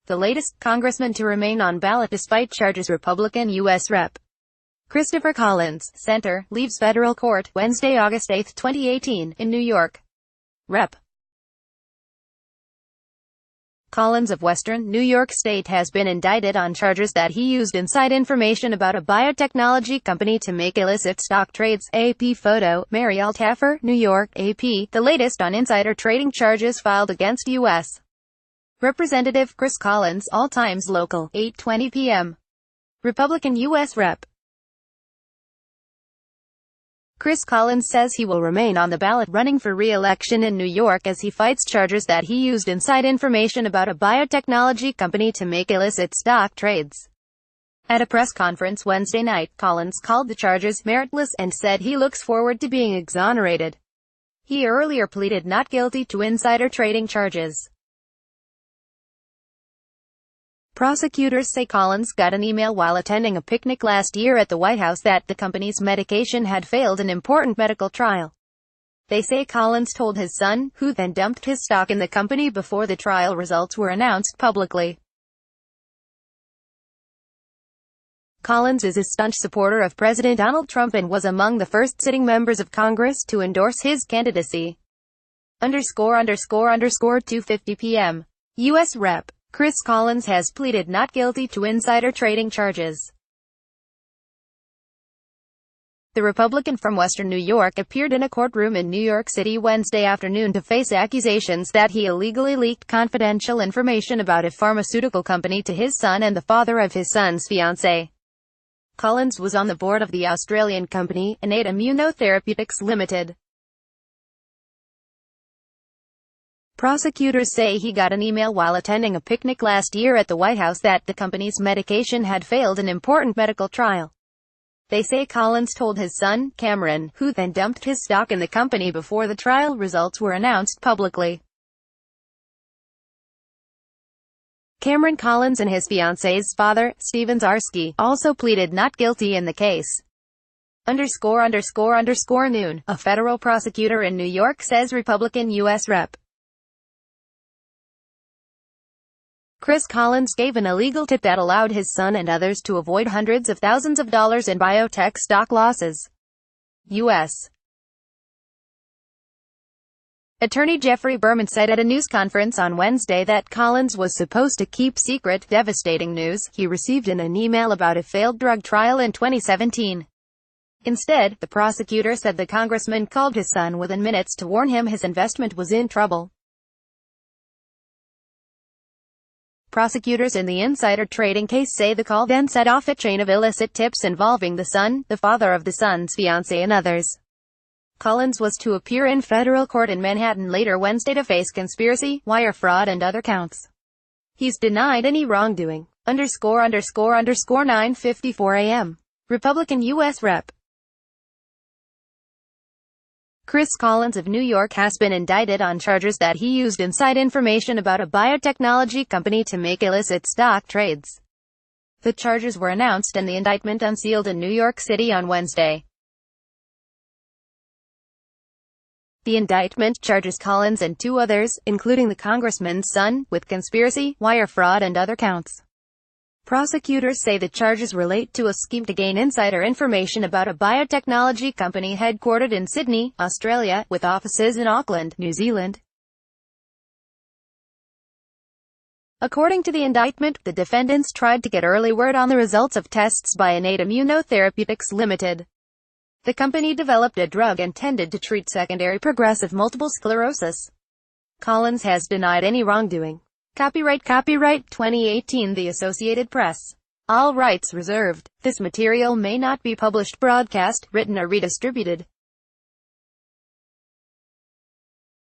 The latest Congressman to remain on ballot despite charges. Republican U.S. Rep. Christopher Collins, Center, leaves federal court, Wednesday, August 8, 2018, in New York. Rep. Collins of Western New York State has been indicted on charges that he used inside information about a biotechnology company to make illicit stock trades. AP photo, Mary Altaffer, New York, AP. The latest on insider trading charges filed against U.S. Representative Chris Collins, All Times Local, 8:20 p.m. Republican U.S. Rep. Chris Collins says he will remain on the ballot running for re-election in New York as he fights charges that he used inside information about a biotechnology company to make illicit stock trades. At a press conference Wednesday night, Collins called the charges meritless and said he looks forward to being exonerated. He earlier pleaded not guilty to insider trading charges. Prosecutors say Collins got an email while attending a picnic last year at the White House that the company's medication had failed an important medical trial. They say Collins told his son, who then dumped his stock in the company before the trial results were announced publicly. Collins is a staunch supporter of President Donald Trump and was among the first sitting members of Congress to endorse his candidacy. ____2:50 p.m. U.S. Rep. Chris Collins has pleaded not guilty to insider trading charges. The Republican from Western New York appeared in a courtroom in New York City Wednesday afternoon to face accusations that he illegally leaked confidential information about a pharmaceutical company to his son and the father of his son's fiancée. Collins was on the board of the Australian company, Innate Immunotherapeutics Limited. Prosecutors say he got an email while attending a picnic last year at the White House that the company's medication had failed an important medical trial. They say Collins told his son, Cameron, who then dumped his stock in the company before the trial results were announced publicly. Cameron Collins and his fiancée's father, Stephen Zarsky, also pleaded not guilty in the case. ____noon, a federal prosecutor in New York says Republican U.S. Rep. Chris Collins gave an illegal tip that allowed his son and others to avoid hundreds of thousands of dollars in biotech stock losses. U.S. Attorney Jeffrey Berman said at a news conference on Wednesday that Collins was supposed to keep secret devastating news he received in an email about a failed drug trial in 2017. Instead, the prosecutor said the congressman called his son within minutes to warn him his investment was in trouble. Prosecutors in the insider trading case say the call then set off a chain of illicit tips involving the son, the father of the son's fiancée and others. Collins was to appear in federal court in Manhattan later Wednesday to face conspiracy, wire fraud and other counts. He's denied any wrongdoing. ____9:54 a.m. Republican U.S. Rep. Chris Collins of New York has been indicted on charges that he used inside information about a biotechnology company to make illicit stock trades. The charges were announced and the indictment unsealed in New York City on Wednesday. The indictment charges Collins and two others, including the congressman's son, with conspiracy, wire fraud and other counts. Prosecutors say the charges relate to a scheme to gain insider information about a biotechnology company headquartered in Sydney, Australia, with offices in Auckland, New Zealand. According to the indictment, the defendants tried to get early word on the results of tests by Innate Immunotherapeutics Limited. The company developed a drug intended to treat secondary progressive multiple sclerosis. Collins has denied any wrongdoing. Copyright 2018 The Associated Press. All rights reserved. This material may not be published, broadcast, written or redistributed.